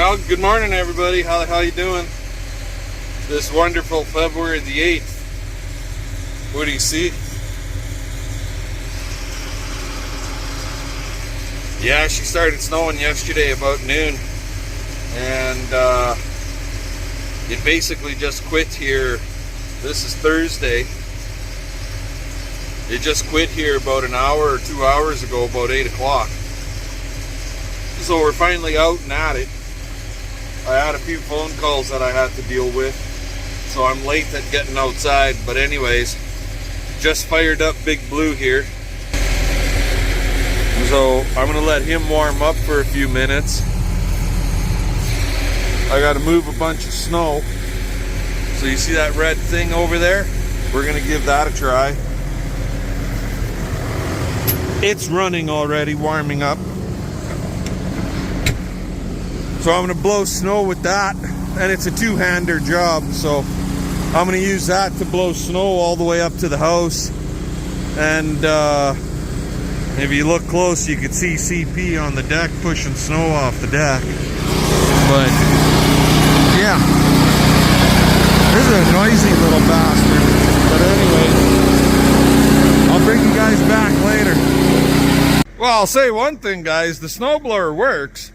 Well, good morning everybody. How you doing? This wonderful February the 8th. What do you see? Yeah, she started snowing yesterday about noon. And it basically just quit here. This is Thursday. It just quit here about an hour or 2 hours ago, about 8 o'clock. So we're finally out and at it. I had a few phone calls that I had to deal with, so I'm late at getting outside. But anyways, just fired up Big Blue here. So I'm gonna let him warm up for a few minutes. I gotta move a bunch of snow. So you see that red thing over there? We're gonna give that a try. It's running already, warming up. So I'm gonna blow snow with that, and it's a two-hander job, so I'm gonna use that to blow snow all the way up to the house. And if you look close, you can see CP on the deck pushing snow off the deck. But yeah, this is a noisy little bastard. But anyway, I'll bring you guys back later. Well, I'll say one thing, guys, the snowblower works.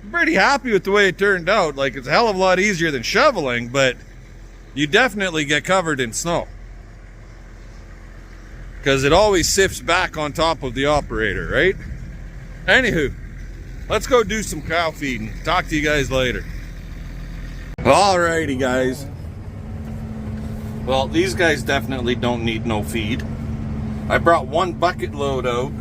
I'm pretty happy with the way it turned out. Like, it's a hell of a lot easier than shoveling, but you definitely get covered in snow, because it always sifts back on top of the operator, right? Anywho, let's go do some cow feeding. Talk to you guys later. Alrighty, guys. Well, these guys definitely don't need no feed. I brought one bucket load out.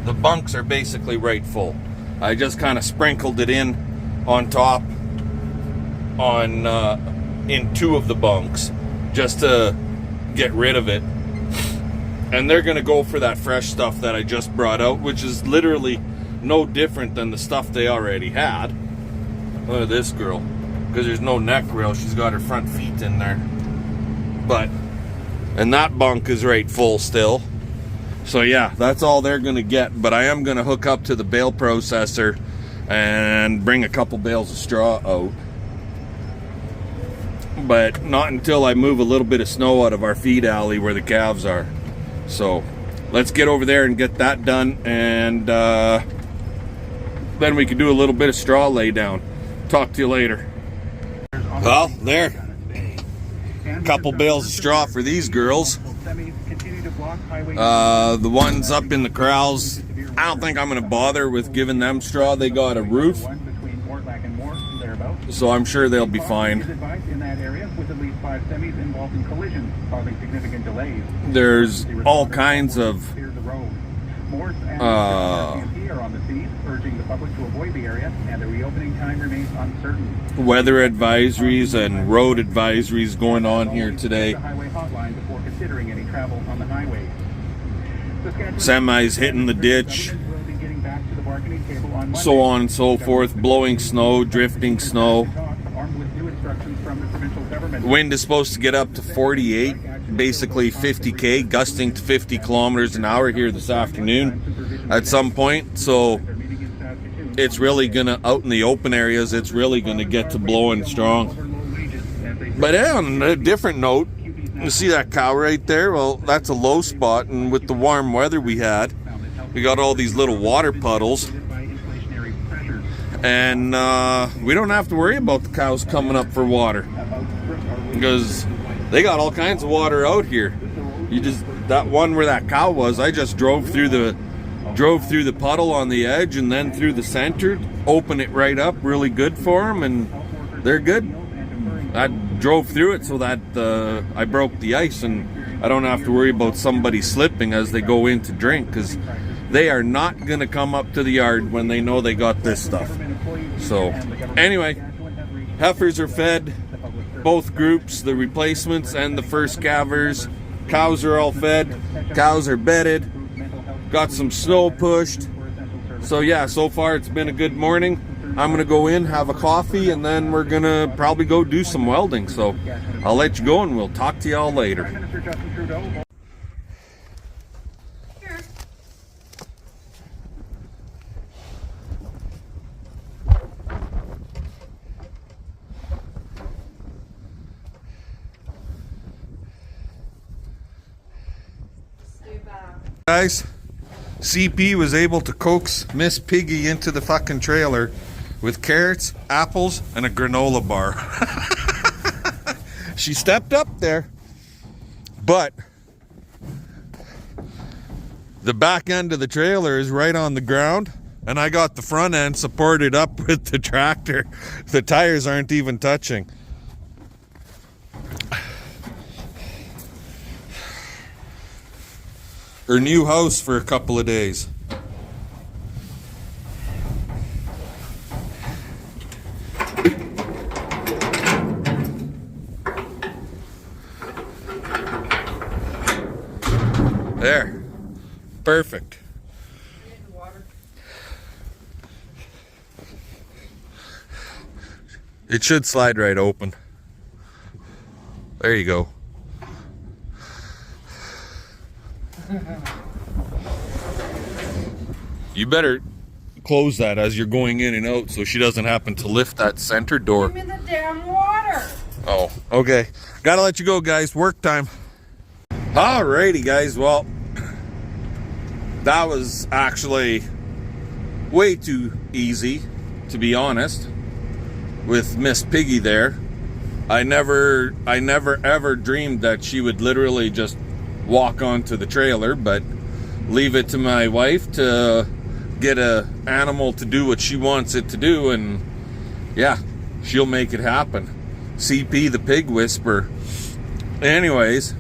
The bunks are basically right full. I just kind of sprinkled it in on top on in two of the bunks just to get rid of it. And they're gonna go for that fresh stuff that I just brought out, which is literally no different than the stuff they already had. Look at this girl, because there's no neck rail, she's got her front feet in there. And that bunk is right full still. So yeah, that's all they're gonna get. But I am gonna hook up to the bale processor and bring a couple bales of straw out. But not until I move a little bit of snow out of our feed alley where the calves are. So let's get over there and get that done, and then we can do a little bit of straw lay down. Talk to you later. Well, there. A couple bales of straw for these girls. The ones up in the corrals, I don't think I'm going to bother with giving them straw. They got a roof, so I'm sure they'll be fine. There's all kinds of weather advisories and road advisories going on here today. Semis hitting the ditch, so on and so forth, blowing snow, drifting snow. Wind is supposed to get up to 48, basically 50k, gusting to 50 kilometers an hour here this afternoon at some point. So it's really gonna, out in the open areas, it's really gonna get to blowing strong. But on a different note, you see that cow right there? Well, that's a low spot, and with the warm weather we had, we got all these little water puddles, and we don't have to worry about the cows coming up for water, because they got all kinds of water out here. You just, that one where that cow was, I just drove through the puddle on the edge and then through the center, open it right up, really good for them, and they're good. I drove through it so that I broke the ice, and I don't have to worry about somebody slipping as they go in to drink, because they are not going to come up to the yard when they know they got this stuff. So anyway, heifers are fed, both groups, the replacements and the first calvers. Cows are all fed, cows are bedded, got some snow pushed. So yeah, so far it's been a good morning. I'm gonna go in, have a coffee, and then we're gonna probably go do some welding. So I'll let you go, and we'll talk to y'all later. Guys, CP was able to coax Miss Piggy into the fucking trailer with carrots, apples, and a granola bar. She stepped up there, but the back end of the trailer is right on the ground, and I got the front end supported up with the tractor. The tires aren't even touching. Her new house for a couple of days. There. Perfect. It should slide right open. There you go. You better close that as you're going in and out so she doesn't happen to lift that center door. Give me the damn water. Oh, okay. Gotta let you go, guys. Work time. Alrighty, guys. Well, that was actually way too easy, to be honest, with Miss Piggy there. I never ever dreamed that she would literally just walk onto the trailer, but leave it to my wife to get a animal to do what she wants it to do, and yeah, she'll make it happen. CP the pig whisperer. Anyways,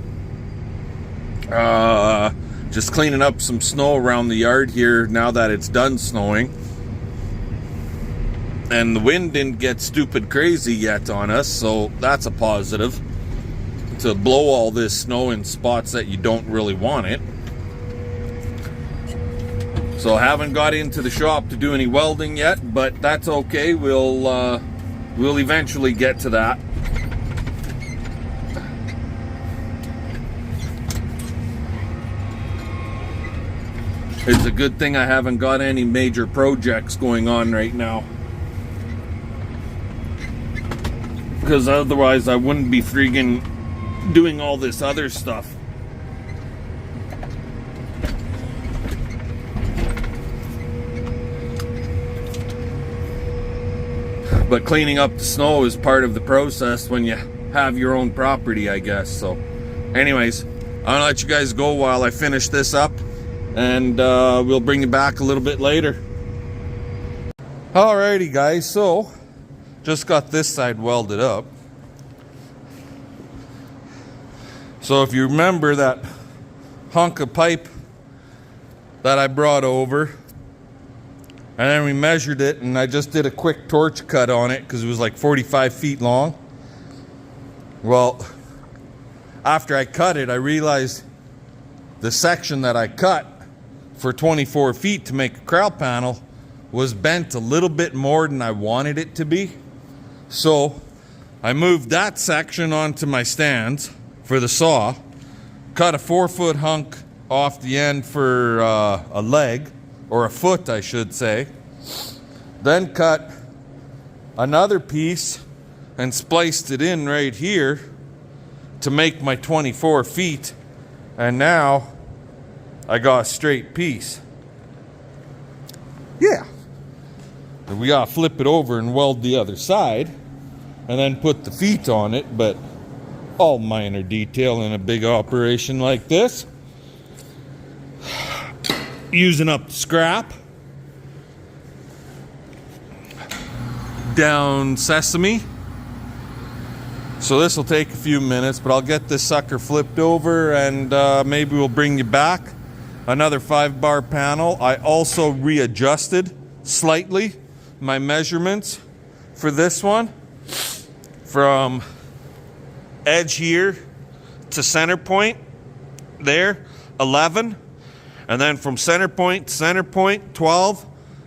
just cleaning up some snow around the yard here now that it's done snowing, and the wind didn't get stupid crazy yet on us, so that's a positive, to blow all this snow in spots that you don't really want it. So I haven't got into the shop to do any welding yet, but that's okay. We'll eventually get to that. It's a good thing I haven't got any major projects going on right now, because otherwise I wouldn't be freaking doing all this other stuff. But cleaning up the snow is part of the process when you have your own property, I guess. So anyways, I'm gonna let you guys go while I finish this up, and we'll bring you back a little bit later. Alrighty, guys, so just got this side welded up. So if you remember that hunk of pipe that I brought over, and then we measured it, and I just did a quick torch cut on it because it was like 45 feet long. Well, after I cut it, I realized the section that I cut for 24 feet to make a corral panel was bent a little bit more than I wanted it to be. So I moved that section onto my stands for the saw, cut a 4-foot hunk off the end for a leg, or a foot I should say, then cut another piece and spliced it in right here to make my 24 feet, and now I got a straight piece. Yeah. We gotta flip it over and weld the other side and then put the feet on it, but all minor detail in a big operation like this. Using up the scrap. Down sesame. So this will take a few minutes, but I'll get this sucker flipped over, and maybe we'll bring you back another 5-bar panel. I also readjusted slightly my measurements for this one from edge here to center point there, 11. And then from center point to center point, 12.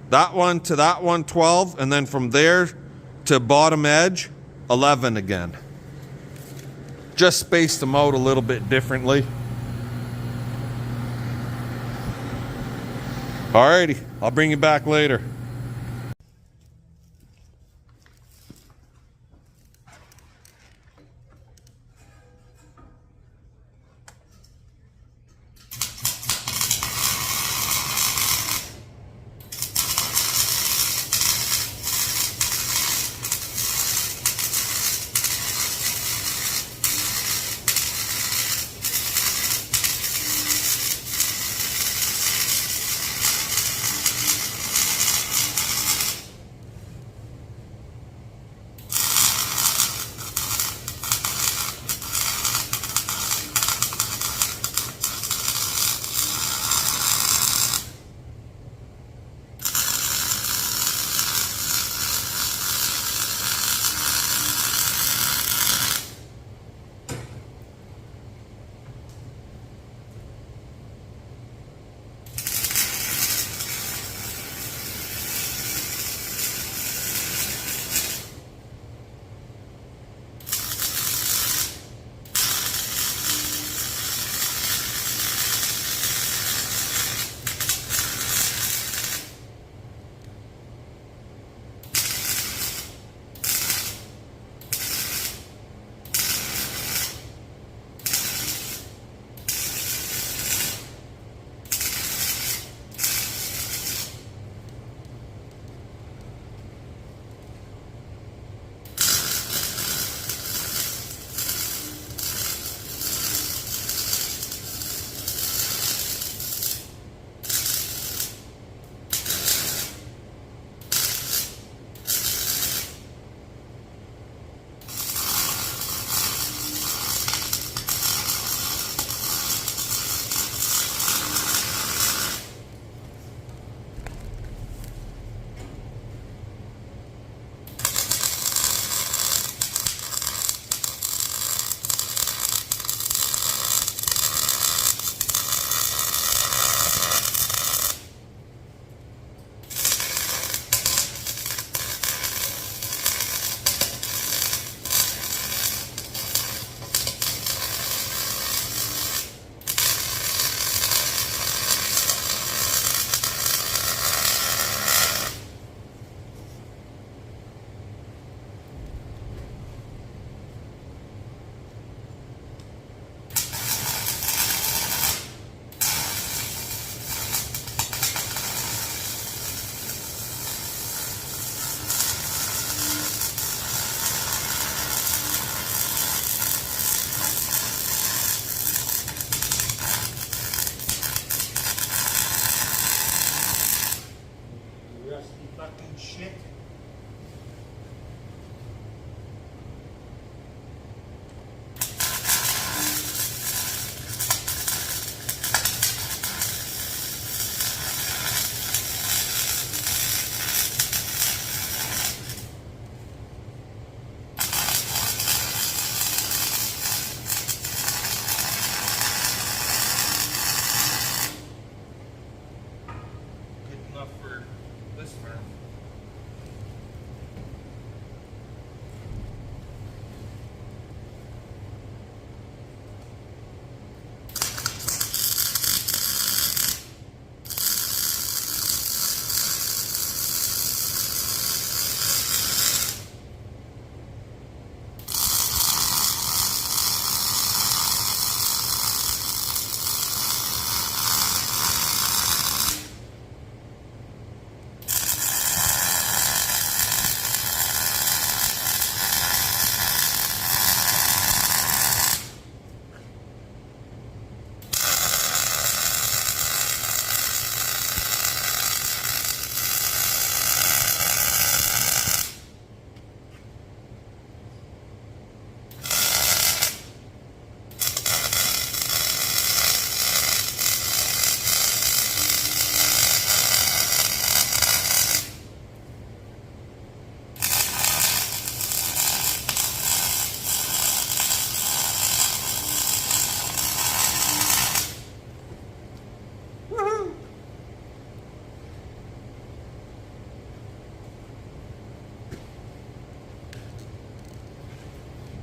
That one to that one, 12. And then from there to bottom edge, 11 again. Just spaced them out a little bit differently. Alrighty, I'll bring you back later.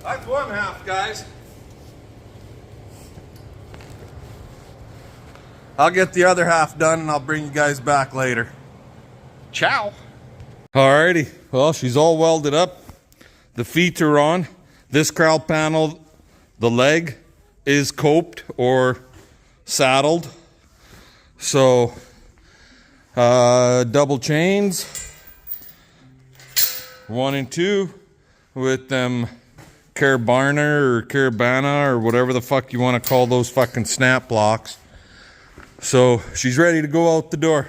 That's one half, guys. I'll get the other half done and I'll bring you guys back later. Ciao. Alrighty, well, she's all welded up. The feet are on. This crown panel, the leg is coped or saddled. So, double chains, 1 and 2 with them Carabana or Carabana or whatever the fuck you want to call those fucking snap blocks. So she's ready to go out the door.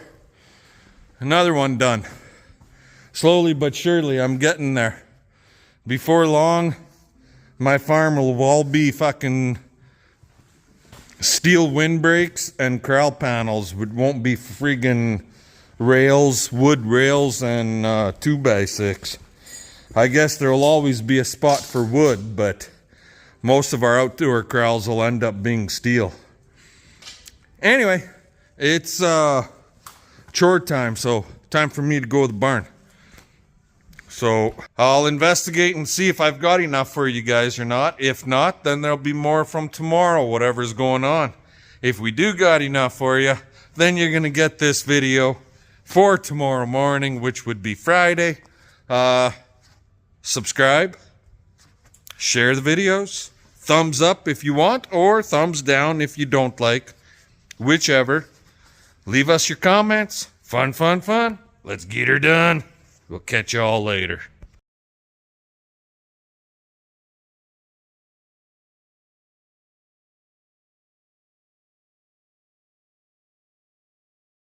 Another one done. Slowly but surely, I'm getting there. Before long, my farm will all be fucking steel windbreaks and corral panels. It won't be friggin' rails, wood rails, and 2x6. I guess there'll always be a spot for wood, but most of our outdoor corrals will end up being steel. Anyway, it's chore time, so time for me to go to the barn. So I'll investigate and see if I've got enough for you guys or not. If not, then there'll be more from tomorrow, whatever's going on. If we do got enough for you, then you're going to get this video for tomorrow morning, which would be Friday. Subscribe, share the videos, thumbs up if you want, or thumbs down if you don't like. Whichever. Leave us your comments. Fun, fun, fun. Let's get her done. We'll catch you all later.